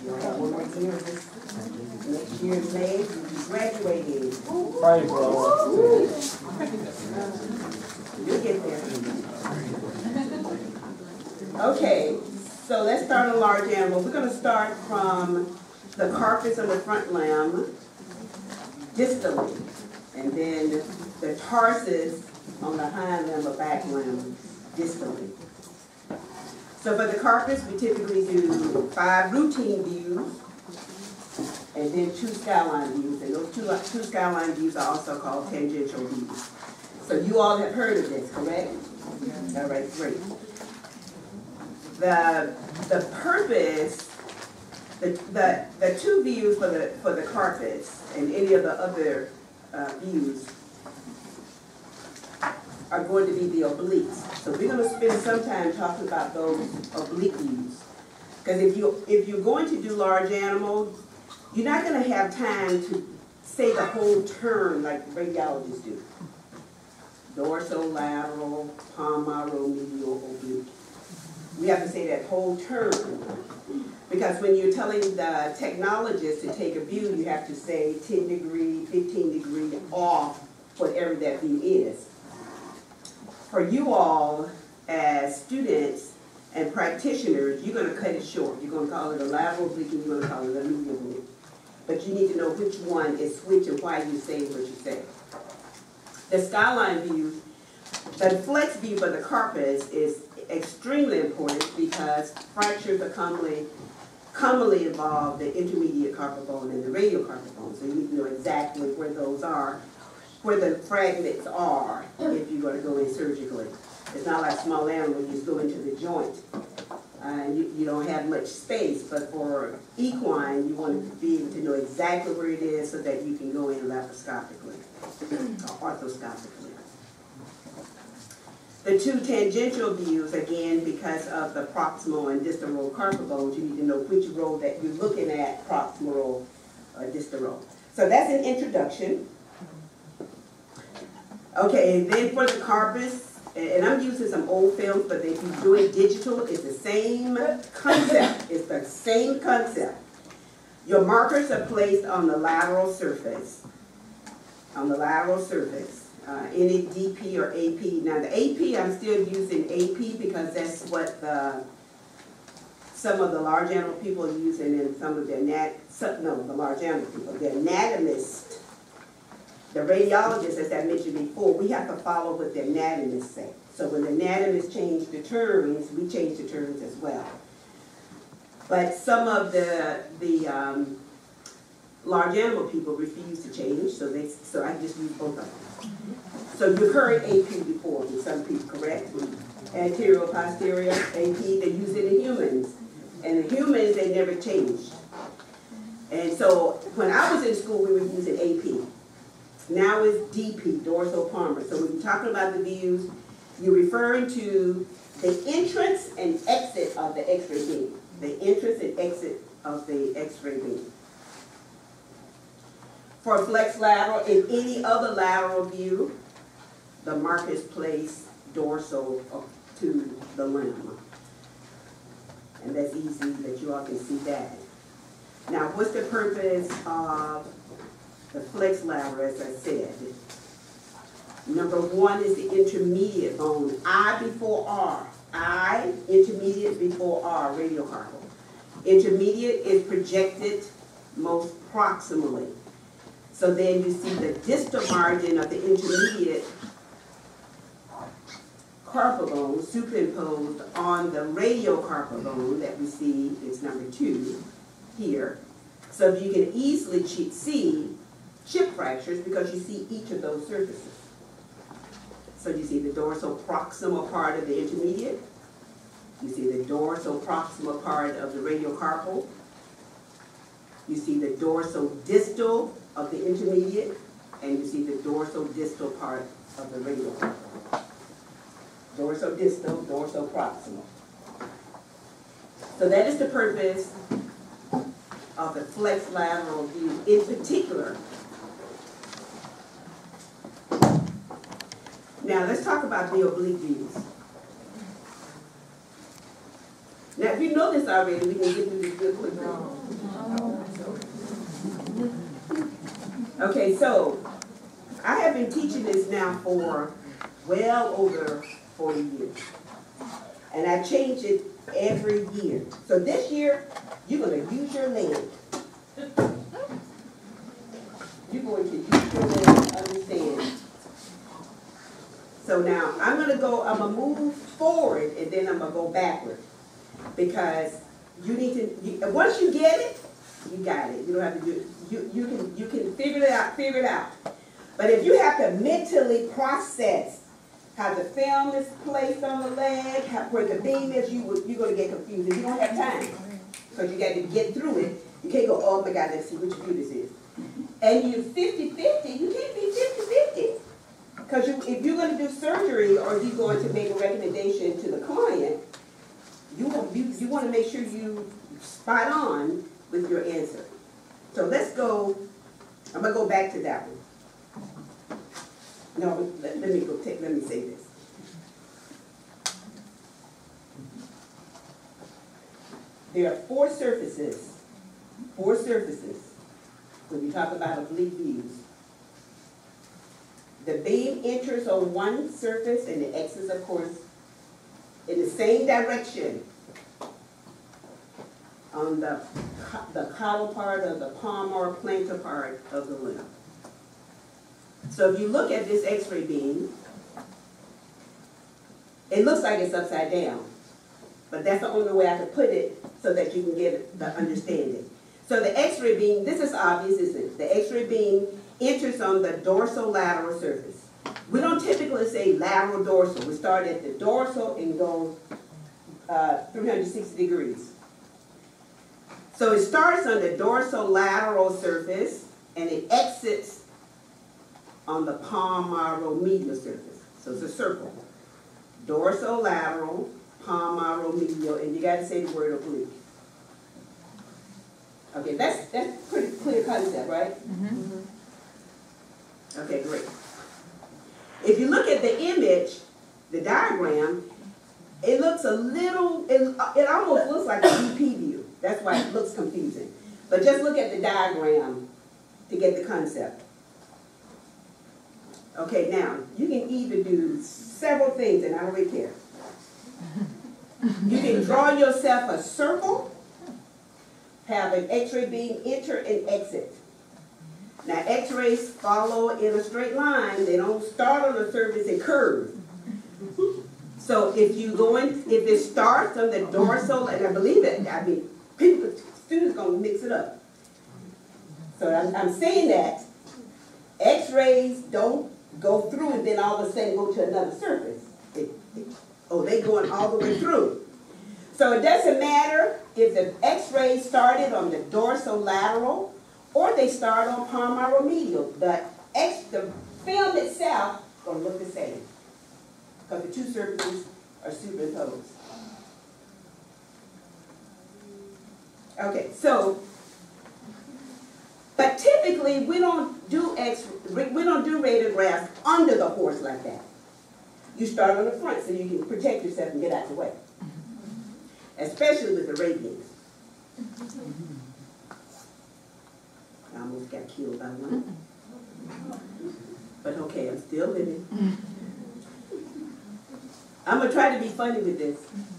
You'll have one more year of this. Next year in May, you'll be graduating. Praise the Lord. You'll get there. Okay, so let's start on large animal. We're going to start from the carcass of the front limb, distally, and then the tarsus on the hind limb or back limb, distally. So for the carcass, we typically do 5 routine views, and then 2 skyline views, and those two skyline views are also called tangential views. So you all have heard of this, correct? All right, great. The purpose, the 2 views for the carcass and any of the other views are going to be the obliques. So we're going to spend some time talking about those oblique views. Because if you're going to do large animals, you're not going to have time to say the whole term like radiologists do. Dorsolateral, palmaro-medial, oblique. We have to say that whole term. Because when you're telling the technologist to take a view, you have to say 10 degree, 15 degree off whatever that view is. For you all, as students and practitioners, you're going to cut it short. You're going to call it a lateral oblique and you're going to call it a medial oblique. But you need to know which one is which and why you say what you say. The skyline view, the flex view for the carpus is extremely important because fractures are commonly involve the intermediate carpal bone and the radial carpal bone. So you need to know exactly where those are, where the fragments are if you're going to go in surgically. It's not like small animal, you just go into the joint. You don't have much space, but for equine, you want to be able to know exactly where it is so that you can go in laparoscopically, or arthroscopically. The 2 tangential views, again, because of the proximal and distal row carpal bones, you need to know which row that you're looking at, proximal row or distal row. So that's an introduction. Okay, and then for the carpus, and I'm using some old films, but if you do it digital, it's the same concept. It's the same concept. Your markers are placed on the lateral surface. On the lateral surface. Any DP or AP. Now the AP, I'm still using AP because that's what some of the large animal people are using and some of the the large animal people. The anatomists, the radiologists, as I mentioned before, we have to follow what the anatomists say. So when the anatomists change the terms, we change the terms as well. But some of the large animal people refuse to change, so I just use both of them. So you've heard AP before with some people, correct? Anterior, posterior, AP, they use it in humans. And in humans, they never changed. And so when I was in school, we were using AP. Now it's DP, dorsopalmar. So when you're talking about the views, you're referring to the entrance and exit of the X-ray beam. The entrance and exit of the X-ray beam. For flex lateral, in any other lateral view, the mark is placed dorsal to the limb. And that's easy that you all can see that. Now, what's the purpose of the flex lateral, as I said? Number 1 is the intermediate bone, I before R. I, intermediate before R, radiocarpal. Intermediate is projected most proximally. So then you see the distal margin of the intermediate carpal bone superimposed on the radial carpal bone that we see is number 2 here. So you can easily see chip fractures because you see each of those surfaces. So you see the dorsal proximal part of the intermediate. You see the dorsal proximal part of the radial carpal. You see the dorsal distal of the intermediate, and you see the dorsal distal part of the radial carpal. Dorsal distal, dorsal proximal. So that is the purpose of the flex lateral view in particular. Now let's talk about the oblique views. Now if you know this already, we can get through this real quickly. Okay, so I have been teaching this now for well over 40 years. And I change it every year. So this year, you're going to use your land. You're going to use your land to understand. So now, I'm going to move forward and then I'm going to go backward. Because you need to, once you get it, you got it. You don't have to do it. You can figure it out. But if you have to mentally process how the film is placed on the leg, where the beam is, you're going to get confused. And you don't have time. Because you got to get through it. You can't go, oh my God, let's see which view this is. And you're 50-50, you can't be 50-50. Because if you're going to do surgery or you're going to make a recommendation to the client, you want to make sure you spot on with your answer. So let's go, I'm going to go back to that one. No, let me say this. There are four surfaces when you talk about oblique views. The beam enters on one surface and it exits, of course, in the same direction on the caudal part of the palmar or plantar part of the limb. So if you look at this x-ray beam, it looks like it's upside down. But that's the only way I could put it so that you can get the understanding. So the x-ray beam, this is obvious, isn't it? The x-ray beam enters on the dorsolateral surface. We don't typically say lateral dorsal. We start at the dorsal and go 360 degrees. So it starts on the dorsolateral surface and it exits on the palmaro-medial surface. So it's a circle. Dorsolateral, palmaro-medial, and you got to say the word oblique. Okay, that's pretty clear concept, right? Mm-hmm. Okay, great. If you look at the image, the diagram, it looks a little, it almost looks like a VP view. That's why it looks confusing. But just look at the diagram to get the concept. Okay, now, you can either do several things, and I don't really care. You can draw yourself a circle, have an x-ray beam enter and exit. Now, x-rays follow in a straight line. They don't start on the surface and curve. So if it starts on the dorsal, and I believe it, I mean, students going to mix it up. So I'm saying that x-rays don't go through and then all of a sudden go to another surface. They're going all the way through. So it doesn't matter if the x-rays started on the dorsolateral or they start on palmaro-medial. The film itself is going to look the same because the two surfaces are superimposed. Okay, so, but typically we don't do radiographs under the horse like that. You start on the front so you can protect yourself and get out the way. Especially with the ray beams. I almost got killed by one. But okay, I'm still living. I'm going to try to be funny with this.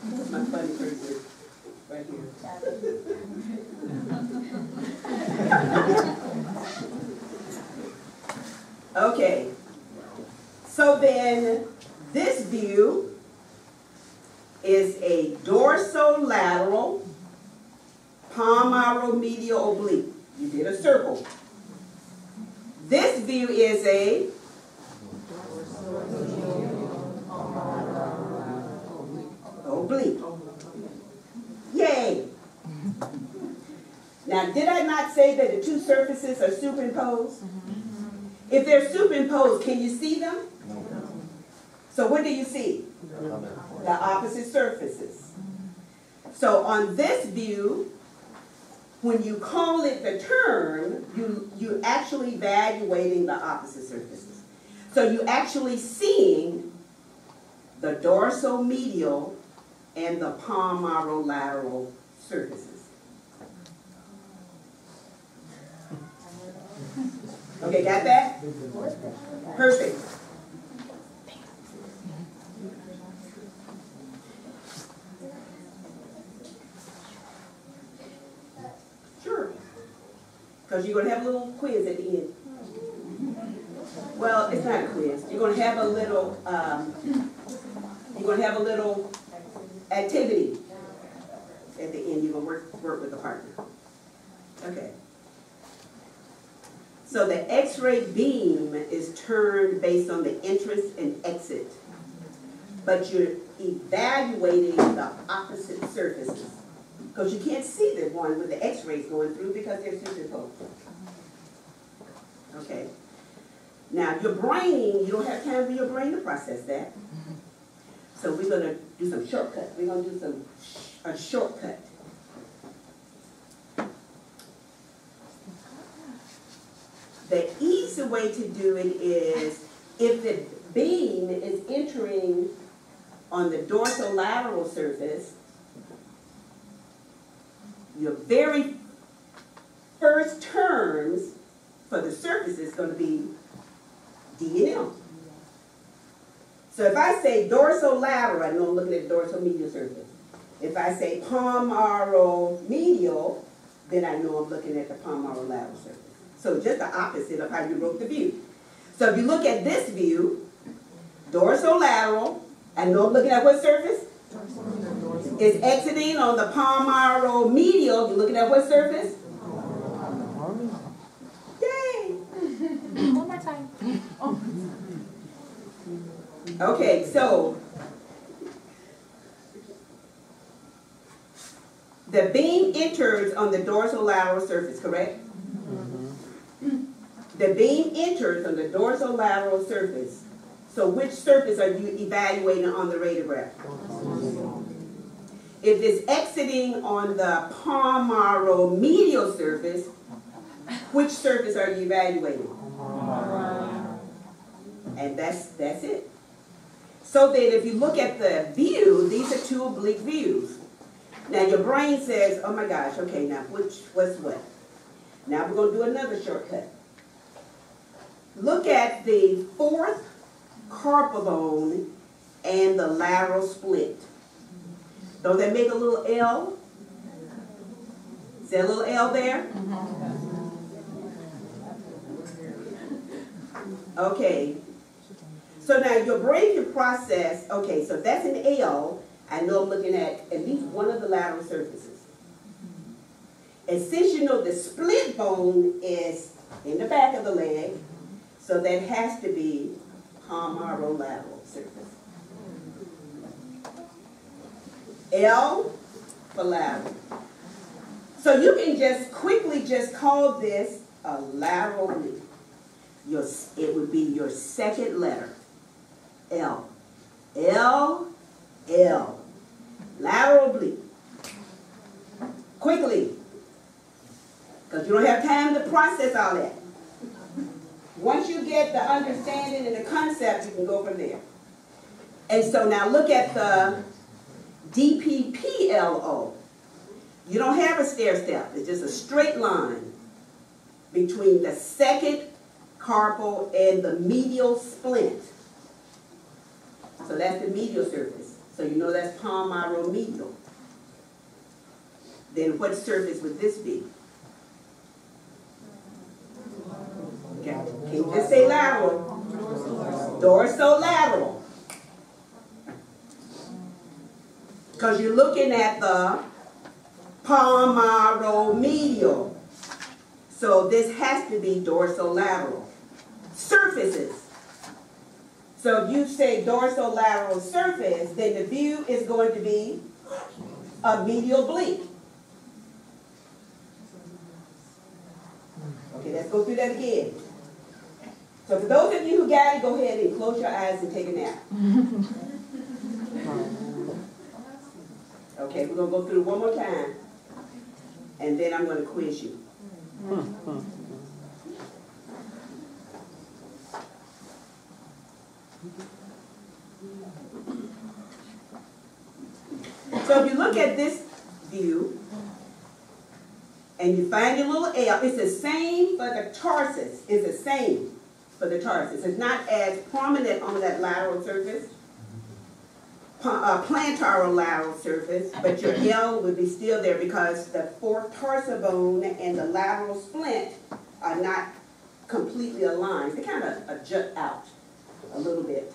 That's my funny person right here. Okay. So then, this view is a dorsolateral palmaro-medial oblique. You did a circle. This view is a oblique. Yay! Now, did I not say that the two surfaces are superimposed? If they're superimposed, can you see them? So what do you see? The opposite surfaces. So on this view, when you call it the term, you're actually evaluating the opposite surfaces. So you're actually seeing the dorsal-medial and the palmaro-lateral surfaces. Okay, got that? Perfect. Sure. Because you're going to have a little quiz at the end. Well, it's not a quiz. You're going to have a little, activity at the end. You're going to work with a partner. Okay. So the X-ray beam is turned based on the entrance and exit, but you're evaluating the opposite surfaces because you can't see the one with the X-rays going through because they're superposed. Okay. Now your brain, you don't have time for your brain to process that. So we're going to do some shortcuts. We're going to do a shortcut. The easy way to do it is if the beam is entering on the dorsolateral surface, your very first terms for the surface is going to be D and M. So if I say dorsolateral, I know I'm looking at the dorsomedial surface. If I say palmaro-medial, then I know I'm looking at the palmaro-lateral surface. So just the opposite of how you wrote the view. So if you look at this view, dorsolateral, I know I'm looking at what surface? It's exiting on the palmaro-medial. You're looking at what surface? Yay! One more time. Okay, so the beam enters on the dorsolateral surface, correct? The beam enters on the dorsolateral surface. So which surface are you evaluating on the radiograph? If it's exiting on the palmaro-medial surface, which surface are you evaluating? And that's it. So that if you look at the view, these are two oblique views. Now your brain says, oh my gosh, okay, now what's what? Now we're going to do another shortcut. Look at the fourth carpal bone and the lateral split. Don't they make a little L? Is there a little L there? Okay. So now your brain can process, okay, so that's an L. I know I'm looking at least one of the lateral surfaces. And since you know the split bone is in the back of the leg, so that has to be palmaro-lateral surface. L for lateral. So you can just quickly just call this a lateral oblique. It would be your second letter. L. L. L. Lateral oblique. Quickly. Because you don't have time to process all that. Once you get the understanding and the concept, you can go from there. And so now look at the DPPLO. You don't have a stair step. It's just a straight line between the second carpal and the medial splint. So that's the medial surface. So you know that's palmaro-medial. Then what surface would this be? Okay. Can you just say lateral? Dorsolateral. Because you're looking at the palmaro-medial. So this has to be dorsolateral. Surfaces. So if you say dorsolateral surface, then the view is going to be a medial oblique. Okay, let's go through that again. So for those of you who got it, go ahead and close your eyes and take a nap. Okay, we're going to go through it one more time, and then I'm going to quiz you. So if you look at this view, and you find your little L, it's the same for the tarsus. It's the same for the tarsus. It's not as prominent on that lateral surface, plantar lateral surface, but your L would be still there because the fourth tarsal bone and the lateral splint are not completely aligned. They kind of jut out a little bit.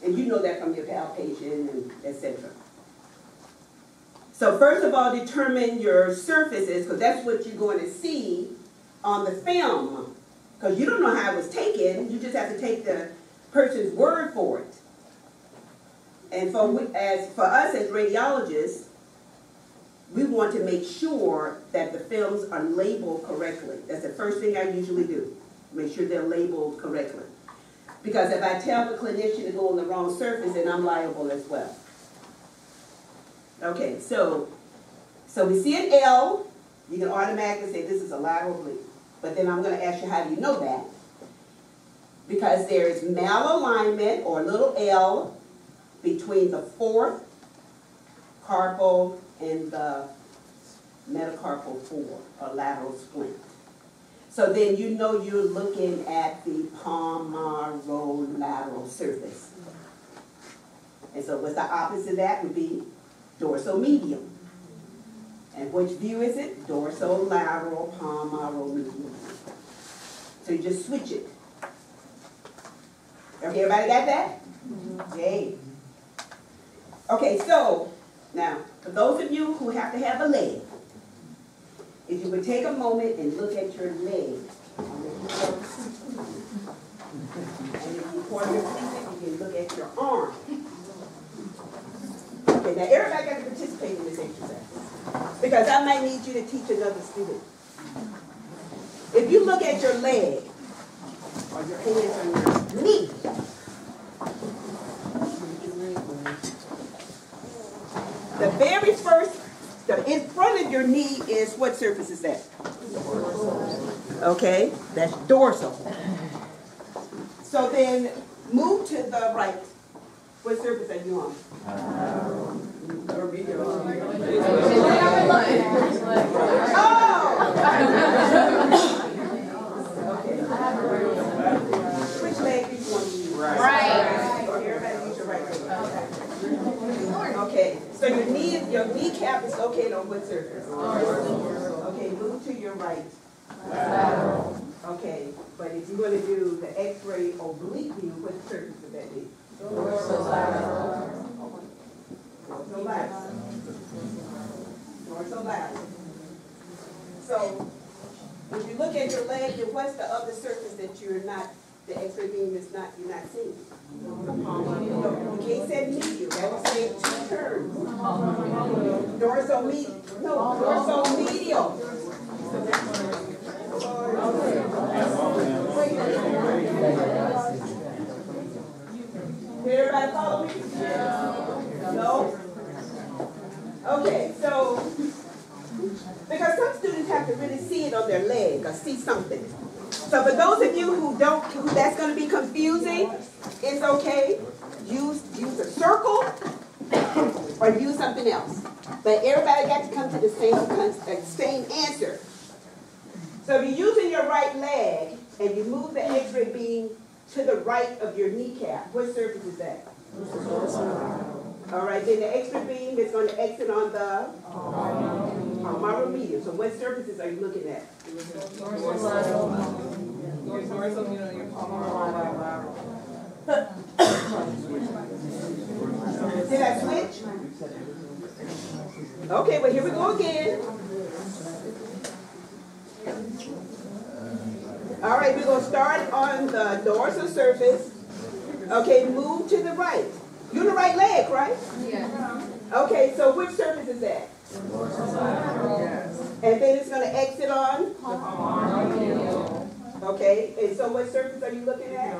And you know that from your palpation and etc. So first of all, determine your surfaces, because that's what you're going to see on the film. Because you don't know how it was taken, you just have to take the person's word for it. And for us as radiologists, we want to make sure that the films are labeled correctly. That's the first thing I usually do, make sure they're labeled correctly. Because if I tell the clinician to go on the wrong surface, then I'm liable as well. Okay, so we see an L, you can automatically say this is a lateral oblique. But then I'm going to ask you, how do you know that? Because there is malalignment, or little L, between the fourth carpal and the metacarpal 4, or lateral splint. So then you know you're looking at the palmarolateral surface. And so what's the opposite of that would be dorsomedial. And which view is it? Dorsolateral palmaromedial. So you just switch it. Okay, everybody got that? Yay. Okay, so now, for those of you who have to have a leg, if you would take a moment and look at your leg. And if you point your finger, you can look at your arm. Okay, now everybody got to participate in this exercise, because I might need you to teach another student. If you look at your leg, or your hands on your knee, the very first, in front of your knee is, what surface is that? Okay, that's dorsal. So then move to the right. What surface are you on? Which leg do you want to use? Right. Everybody use your right leg. Okay, so your kneecap is located on what surface? Okay, move to your right. Okay, but if you're going to do the X-ray oblique view, what surface would that be? Dorsolateral. Dorsolateral. So, if you look at your leg, then what's the other surface that you're not, the X-ray beam is not, you're not seeing? No, you can't say medial. That would say two terms. Dorsomedial. No, dorsomedial. Did everybody follow me? No? Okay, so, because some students have to really see it on their leg or see something. So for those of you who that's going to be confusing, it's okay. Use a circle or use something else. But everybody got to come to the same answer. So if you're using your right leg and you move the X-ray beam to the right of your kneecap, what surface is that? All right, then the X-ray beam is going to exit on the palmaromedial. So what surfaces are you looking at? Did I switch? Okay, well here we go again. All right, we're going to start on the dorsal surface. Okay, move to the right. You're the right leg, right? Yeah. Okay, so which surface is that? And then it's going to exit on? Okay, and so what surface are you looking at?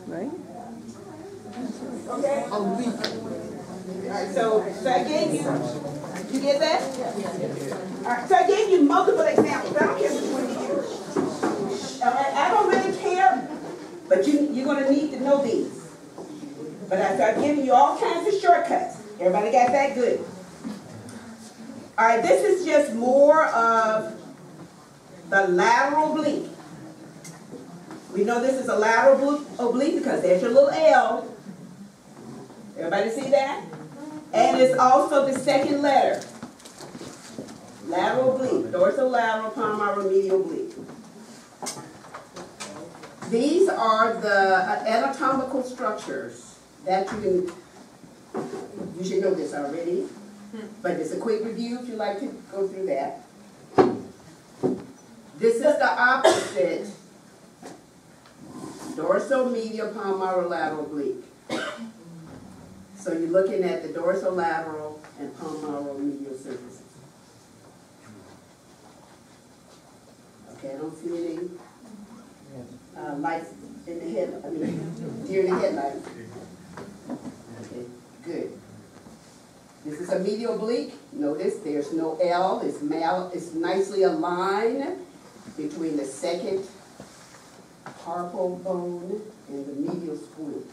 Right? Okay? All right, so I gave you get that? All right, so I gave you multiple examples. I don't care which one you use. All right, I don't really care, but you're going to need to know these. But I start giving you all kinds of shortcuts. Everybody got that? Good. All right, this is just more of the lateral oblique. We know this is a lateral oblique because there's your little L. Everybody see that? And it's also the second letter. Lateral oblique, dorsolateral, palmar, medial oblique. These are the anatomical structures that you should know this already, but it's a quick review if you'd like to go through that. This is the opposite, dorsomedial, palmarolateral oblique. So you're looking at the dorsolateral and palmaromedial surfaces. Okay, I don't see any lights in the head, deer in the headlights. Okay, good. This is a medial oblique. Notice there's no L. It's nicely aligned between the second carpal bone and the medial splint.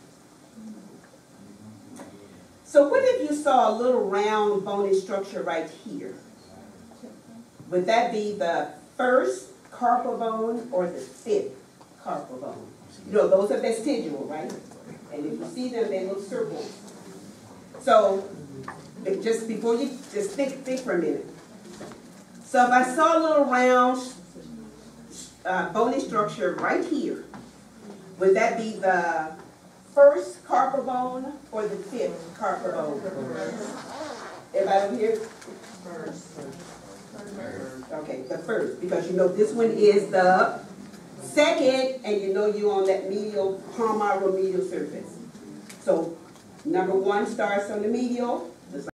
So what if you saw a little round bony structure right here? Would that be the first carpal bone or the fifth carpal bone? You know, those are vestigial, right? And if you see them, they look circles. So, just before you, just think for a minute. So if I saw a little round bony structure right here, would that be the first carpal bone or the fifth carpal bone? Everybody over here? First. Okay, the first, because you know this one is the second, and you know you're on that medial, palmaromedial surface. So number one starts on the medial,